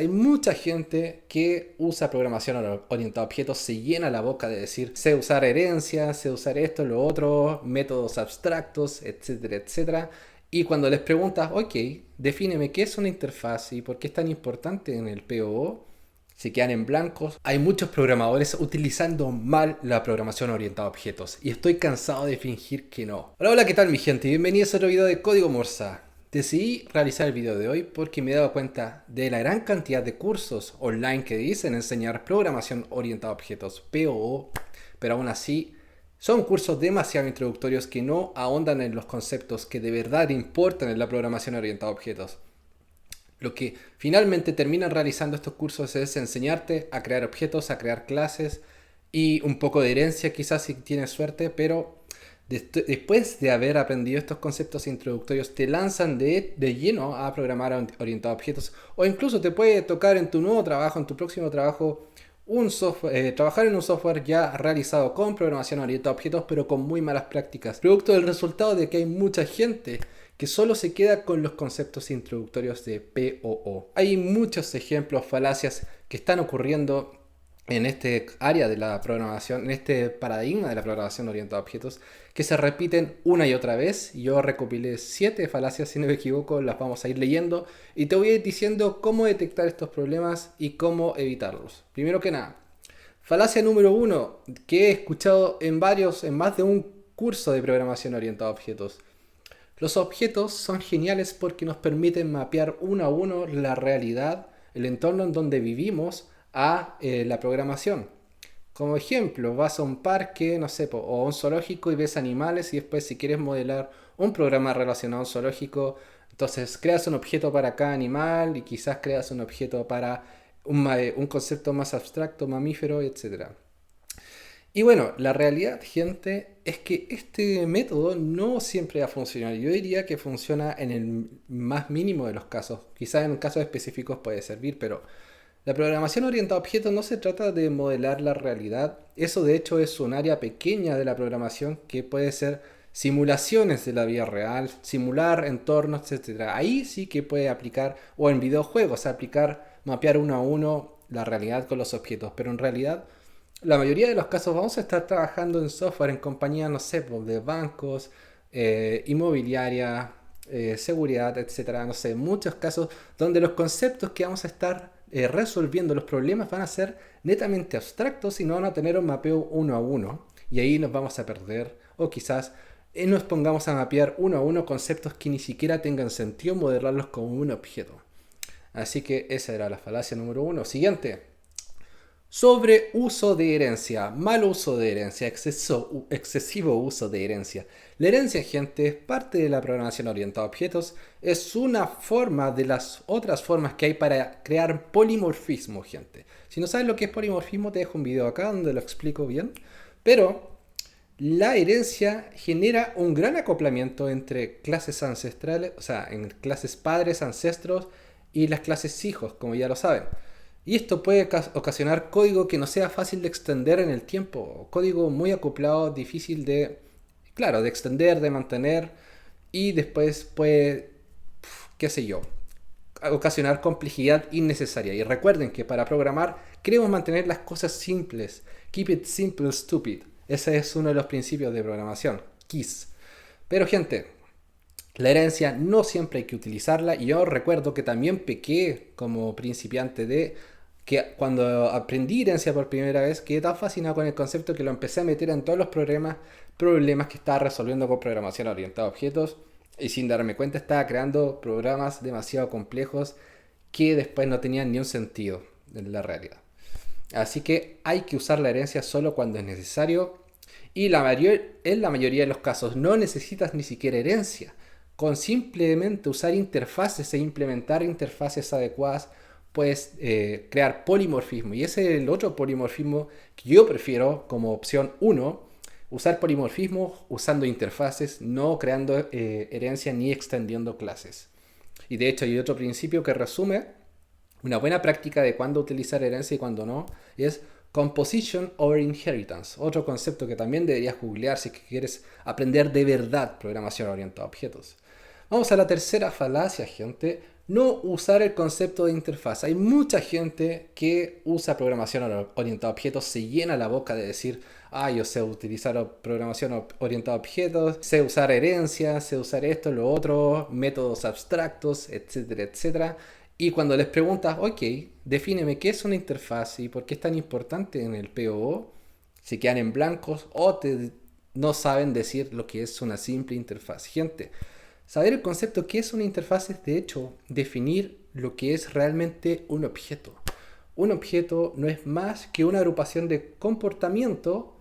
Hay mucha gente que usa programación orientada a objetos, se llena la boca de decir, sé usar herencia, sé usar esto, lo otro, métodos abstractos, etcétera, etcétera. Y cuando les preguntas, ok, defíneme qué es una interfaz y por qué es tan importante en el POO, se quedan en blancos. Hay muchos programadores utilizando mal la programación orientada a objetos y estoy cansado de fingir que no. Hola, hola, ¿qué tal mi gente? Bienvenidos a otro video de Código Morsa. Decidí realizar el video de hoy porque me he dado cuenta de la gran cantidad de cursos online que dicen enseñar programación orientada a objetos, POO, pero aún así son cursos demasiado introductorios que no ahondan en los conceptos que de verdad importan en la programación orientada a objetos. Lo que finalmente terminan realizando estos cursos es enseñarte a crear objetos, a crear clases y un poco de herencia quizás si tienes suerte, pero después de haber aprendido estos conceptos introductorios te lanzan de lleno a programar orientado a objetos o incluso te puede tocar en tu nuevo trabajo, en tu próximo trabajo, trabajar en un software ya realizado con programación orientada a objetos pero con muy malas prácticas, producto del resultado de que hay mucha gente que solo se queda con los conceptos introductorios de POO. Hay muchos ejemplos, falacias que están ocurriendo en este área de la programación, en este paradigma de la programación orientada a objetos, que se repiten una y otra vez. Yo recopilé 7 falacias, si no me equivoco, las vamos a ir leyendo y te voy a ir diciendo cómo detectar estos problemas y cómo evitarlos. Primero que nada, falacia número 1, que he escuchado en más de un curso de programación orientada a objetos. Los objetos son geniales porque nos permiten mapear uno a uno la realidad, el entorno en donde vivimos, a la programación. Como ejemplo, vas a un parque, no sé, o a un zoológico y ves animales y después si quieres modelar un programa relacionado a un zoológico, entonces creas un objeto para cada animal y quizás creas un objeto para un concepto más abstracto, mamífero, etc. Y bueno, la realidad, gente, es que este método no siempre va a funcionar. Yo diría que funciona en el más mínimo de los casos. Quizás en casos específicos puede servir, pero la programación orientada a objetos no se trata de modelar la realidad. Eso de hecho es un área pequeña de la programación que puede ser simulaciones de la vida real, simular entornos, etcétera. Ahí sí que puede aplicar, o en videojuegos, aplicar, mapear uno a uno la realidad con los objetos. Pero en realidad la mayoría de los casos vamos a estar trabajando en software en compañías, no sé, pues, de bancos, inmobiliaria, seguridad, etcétera. No sé, muchos casos donde los conceptos que vamos a estar resolviendo, los problemas van a ser netamente abstractos y no van a tener un mapeo uno a uno. Y ahí nos vamos a perder. O quizás nos pongamos a mapear uno a uno conceptos que ni siquiera tengan sentido modelarlos como un objeto. Así que esa era la falacia número 1. Siguiente. Sobre uso de herencia, mal uso de herencia, excesivo uso de herencia. La herencia, gente, es parte de la programación orientada a objetos. Es una forma de las otras formas que hay para crear polimorfismo, gente. Si no sabes lo que es polimorfismo, te dejo un video acá donde lo explico bien. Pero la herencia genera un gran acoplamiento entre clases ancestrales, o sea, en clases padres, ancestros y las clases hijos, como ya lo saben. Y esto puede ocasionar código que no sea fácil de extender en el tiempo, código muy acoplado, difícil de, claro, de extender, de mantener y después puede, qué sé yo, ocasionar complejidad innecesaria. Y recuerden que para programar queremos mantener las cosas simples. Keep it simple, stupid. Ese es uno de los principios de programación. KISS. Pero gente, la herencia no siempre hay que utilizarla y yo recuerdo que también pequé como principiante de que cuando aprendí herencia por primera vez quedé tan fascinado con el concepto que lo empecé a meter en todos los problemas que estaba resolviendo con programación orientada a objetos y sin darme cuenta estaba creando programas demasiado complejos que después no tenían ni un sentido en la realidad. Así que hay que usar la herencia solo cuando es necesario y en la mayoría de los casos no necesitas ni siquiera herencia. Con simplemente usar interfaces e implementar interfaces adecuadas puedes crear polimorfismo. Y ese es el otro polimorfismo que yo prefiero como opción 1. Usar polimorfismo usando interfaces, no creando herencia ni extendiendo clases. Y de hecho hay otro principio que resume una buena práctica de cuándo utilizar herencia y cuándo no, es composition over inheritance. Otro concepto que también deberías googlear si quieres aprender de verdad programación orientada a objetos. Vamos a la tercera falacia, gente. No usar el concepto de interfaz. Hay mucha gente que usa programación orientada a objetos, se llena la boca de decir, yo sé utilizar programación orientada a objetos, sé usar herencias, sé usar esto, lo otro, métodos abstractos, etcétera, etcétera. Y cuando les preguntas, ok, defíneme qué es una interfaz y por qué es tan importante en el POO, se quedan en blancos no saben decir lo que es una simple interfaz. Gente, saber el concepto qué es una interfaz es de hecho definir lo que es realmente un objeto. Un objeto no es más que una agrupación de comportamiento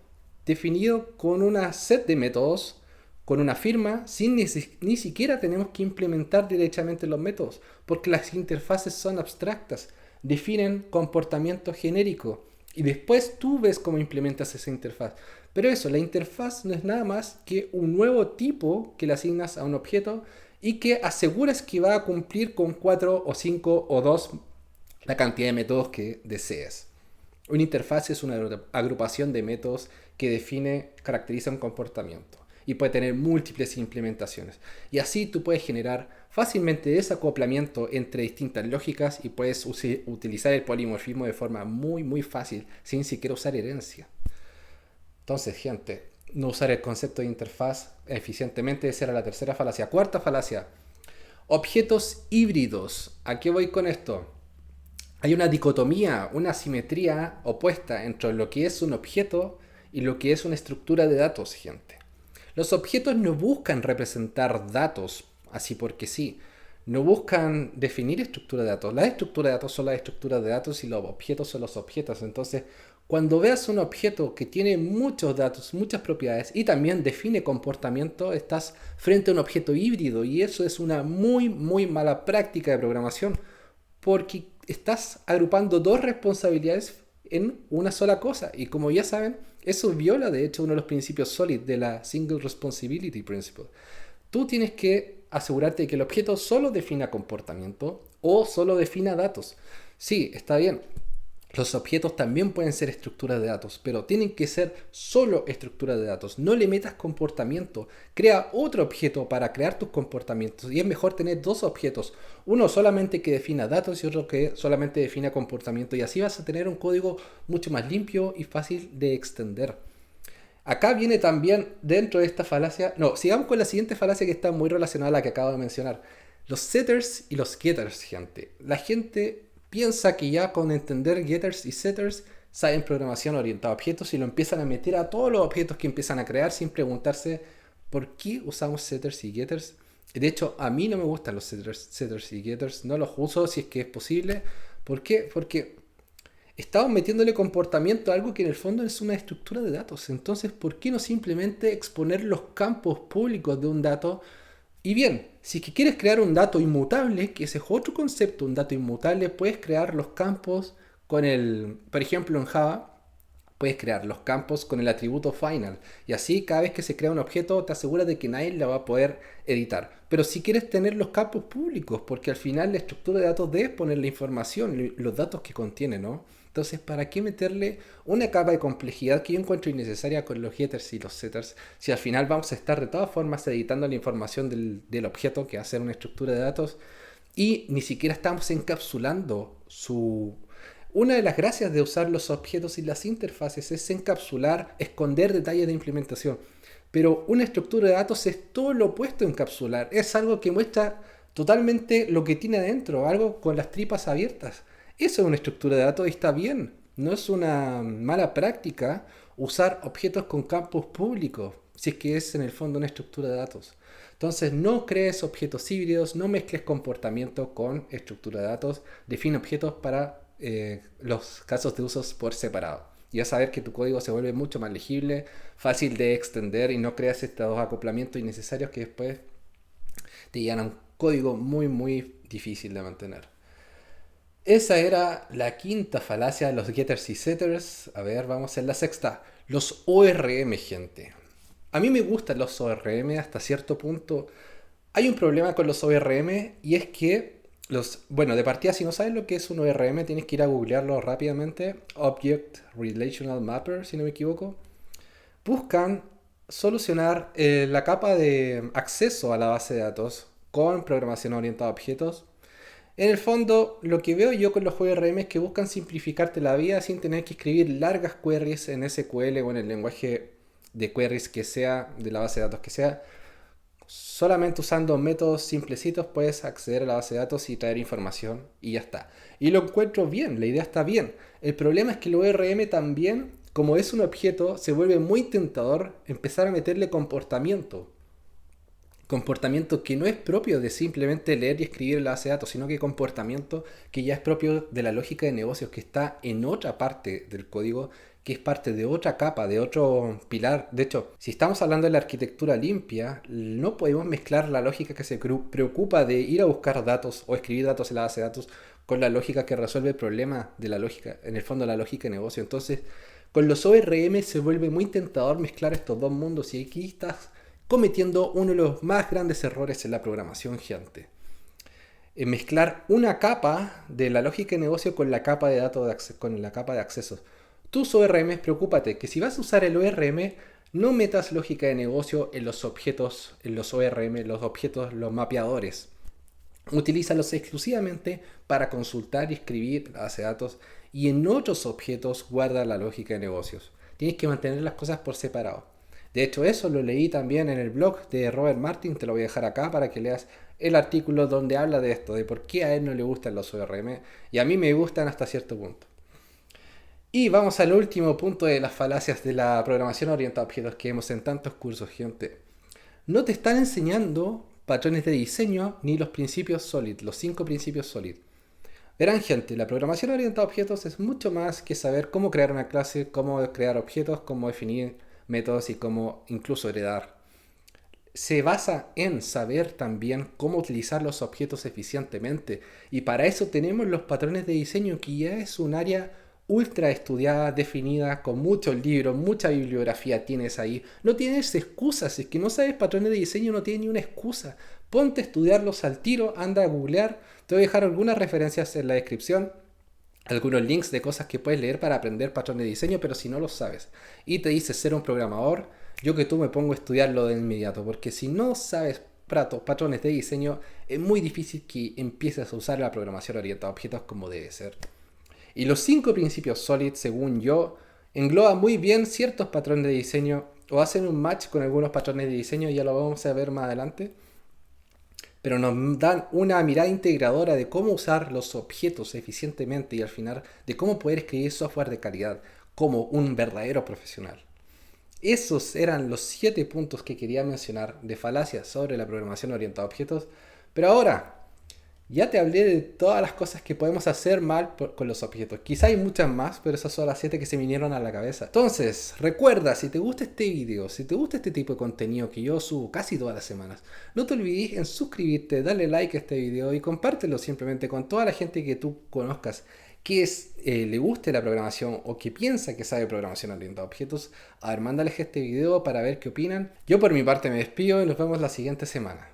definido con una set de métodos, con una firma, sin ni siquiera tenemos que implementar directamente los métodos, porque las interfaces son abstractas, definen comportamiento genérico y después tú ves cómo implementas esa interfaz. Pero eso, la interfaz no es nada más que un nuevo tipo que le asignas a un objeto y que aseguras que va a cumplir con 4 o 5 o 2 la cantidad de métodos que desees. Una interfaz es una agrupación de métodos que define, caracteriza un comportamiento y puede tener múltiples implementaciones. Y así tú puedes generar fácilmente desacoplamiento entre distintas lógicas y puedes utilizar el polimorfismo de forma muy fácil sin siquiera usar herencia. Entonces, gente, no usar el concepto de interfaz eficientemente, esa era la tercera falacia. Cuarta falacia, objetos híbridos. ¿A qué voy con esto? Hay una dicotomía, una simetría opuesta entre lo que es un objeto y lo que es una estructura de datos, gente. Los objetos no buscan representar datos así porque sí. No buscan definir estructura de datos. Las estructuras de datos son las estructuras de datos y los objetos son los objetos. Entonces, cuando veas un objeto que tiene muchos datos, muchas propiedades y también define comportamiento, estás frente a un objeto híbrido y eso es una muy mala práctica de programación porque estás agrupando dos responsabilidades en una sola cosa. Y como ya saben, eso viola de hecho uno de los principios SOLID de la Single Responsibility Principle. Tú tienes que asegurarte de que el objeto solo defina comportamiento o solo defina datos. Sí, está bien. Los objetos también pueden ser estructuras de datos, pero tienen que ser solo estructuras de datos. No le metas comportamiento. Crea otro objeto para crear tus comportamientos. Y es mejor tener dos objetos. Uno solamente que defina datos y otro que solamente defina comportamiento. Y así vas a tener un código mucho más limpio y fácil de extender. Acá viene también dentro de esta falacia. No, sigamos con la siguiente falacia que está muy relacionada a la que acabo de mencionar. Los setters y los getters, gente. La gente piensa que ya con entender getters y setters saben programación orientada a objetos y lo empiezan a meter a todos los objetos que empiezan a crear sin preguntarse por qué usamos setters y getters. De hecho, a mí no me gustan los setters y getters. No los uso si es que es posible. ¿Por qué? Porque estamos metiéndole comportamiento a algo que en el fondo es una estructura de datos. Entonces, ¿por qué no simplemente exponer los campos públicos de un dato? Y bien, si es que quieres crear un dato inmutable, que ese es otro concepto, un dato inmutable, puedes crear los campos con por ejemplo en Java, puedes crear los campos con el atributo final. Y así cada vez que se crea un objeto te aseguras de que nadie lo va a poder editar. Pero si quieres tener los campos públicos, porque al final la estructura de datos debe poner la información, los datos que contiene, ¿no? Entonces, ¿para qué meterle una capa de complejidad que yo encuentro innecesaria con los getters y los setters? Si al final vamos a estar de todas formas editando la información del objeto que va a ser una estructura de datos y ni siquiera estamos encapsulando su... Una de las gracias de usar los objetos y las interfaces es encapsular, esconder detalles de implementación. Pero una estructura de datos es todo lo opuesto a encapsular. Es algo que muestra totalmente lo que tiene adentro, algo con las tripas abiertas. Eso es una estructura de datos y está bien. No es una mala práctica usar objetos con campos públicos, si es que es en el fondo una estructura de datos. Entonces no crees objetos híbridos, no mezcles comportamiento con estructura de datos, define objetos para los casos de usos por separado. Y vas a ver que tu código se vuelve mucho más legible, fácil de extender y no creas estos acoplamientos innecesarios que después te llevan a un código muy difícil de mantener. Esa era la quinta falacia de los getters y setters. A ver, vamos en la sexta. Los ORM, gente. A mí me gustan los ORM hasta cierto punto. Hay un problema con los ORM y es que bueno, de partida, si no sabes lo que es un ORM, tienes que ir a googlearlo rápidamente. Object Relational Mapper, si no me equivoco. Buscan solucionar la capa de acceso a la base de datos con programación orientada a objetos. En el fondo, lo que veo yo con los ORM es que buscan simplificarte la vida sin tener que escribir largas queries en SQL o en el lenguaje de queries que sea, de la base de datos que sea. Solamente usando métodos simplecitos puedes acceder a la base de datos y traer información y ya está. Y lo encuentro bien, la idea está bien. El problema es que el ORM también, como es un objeto, se vuelve muy tentador empezar a meterle comportamiento. Comportamiento que no es propio de simplemente leer y escribir en la base de datos, sino que comportamiento que ya es propio de la lógica de negocios, que está en otra parte del código, que es parte de otra capa, de otro pilar. De hecho, si estamos hablando de la arquitectura limpia, no podemos mezclar la lógica que se preocupa de ir a buscar datos o escribir datos en la base de datos con la lógica que resuelve el problema de la lógica, en el fondo la lógica de negocio. Entonces, con los ORM se vuelve muy tentador mezclar estos dos mundos y aquí estás cometiendo uno de los más grandes errores en la programación gigante. Mezclar una capa de la lógica de negocio con la capa de datos con la capa de accesos. Tus ORMs, preocúpate que si vas a usar el ORM, no metas lógica de negocio en los objetos, en los ORM, los objetos, los mapeadores. Utilízalos exclusivamente para consultar y escribir la base de datos y en otros objetos guarda la lógica de negocios. Tienes que mantener las cosas por separado. De hecho, eso lo leí también en el blog de Robert Martin, te lo voy a dejar acá para que leas el artículo donde habla de esto, de por qué a él no le gustan los ORM y a mí me gustan hasta cierto punto. Y vamos al último punto de las falacias de la programación orientada a objetos que vemos en tantos cursos, gente. No te están enseñando patrones de diseño ni los principios SOLID, los 5 principios SOLID. Verán, gente, la programación orientada a objetos es mucho más que saber cómo crear una clase, cómo crear objetos, cómo definir métodos y cómo incluso heredar. Se basa en saber también cómo utilizar los objetos eficientemente y para eso tenemos los patrones de diseño, que ya es un área ultra estudiada, definida, con muchos libros, mucha bibliografía tienes ahí. No tienes excusas, si es que no sabes patrones de diseño no tienes ni una excusa. Ponte a estudiarlos al tiro, anda a googlear, te voy a dejar algunas referencias en la descripción, algunos links de cosas que puedes leer para aprender patrones de diseño, pero si no lo sabes y te dices ser un programador, yo que tú me pongo a estudiarlo de inmediato, porque si no sabes patrones de diseño, es muy difícil que empieces a usar la programación orientada a objetos como debe ser. Y los 5 principios SOLID, según yo, engloban muy bien ciertos patrones de diseño o hacen un match con algunos patrones de diseño, ya lo vamos a ver más adelante. Pero nos dan una mirada integradora de cómo usar los objetos eficientemente y al final de cómo poder escribir software de calidad como un verdadero profesional. Esos eran los 7 puntos que quería mencionar de falacias sobre la programación orientada a objetos. Pero ahora, ya te hablé de todas las cosas que podemos hacer mal con los objetos. Quizá hay muchas más, pero esas son las 7 que se me vinieron a la cabeza. Entonces, recuerda, si te gusta este video, si te gusta este tipo de contenido que yo subo casi todas las semanas, no te olvides en suscribirte, darle like a este video y compártelo simplemente con toda la gente que tú conozcas que le guste la programación o que piensa que sabe programación orientada a objetos. A ver, mándales este video para ver qué opinan. Yo por mi parte me despido y nos vemos la siguiente semana.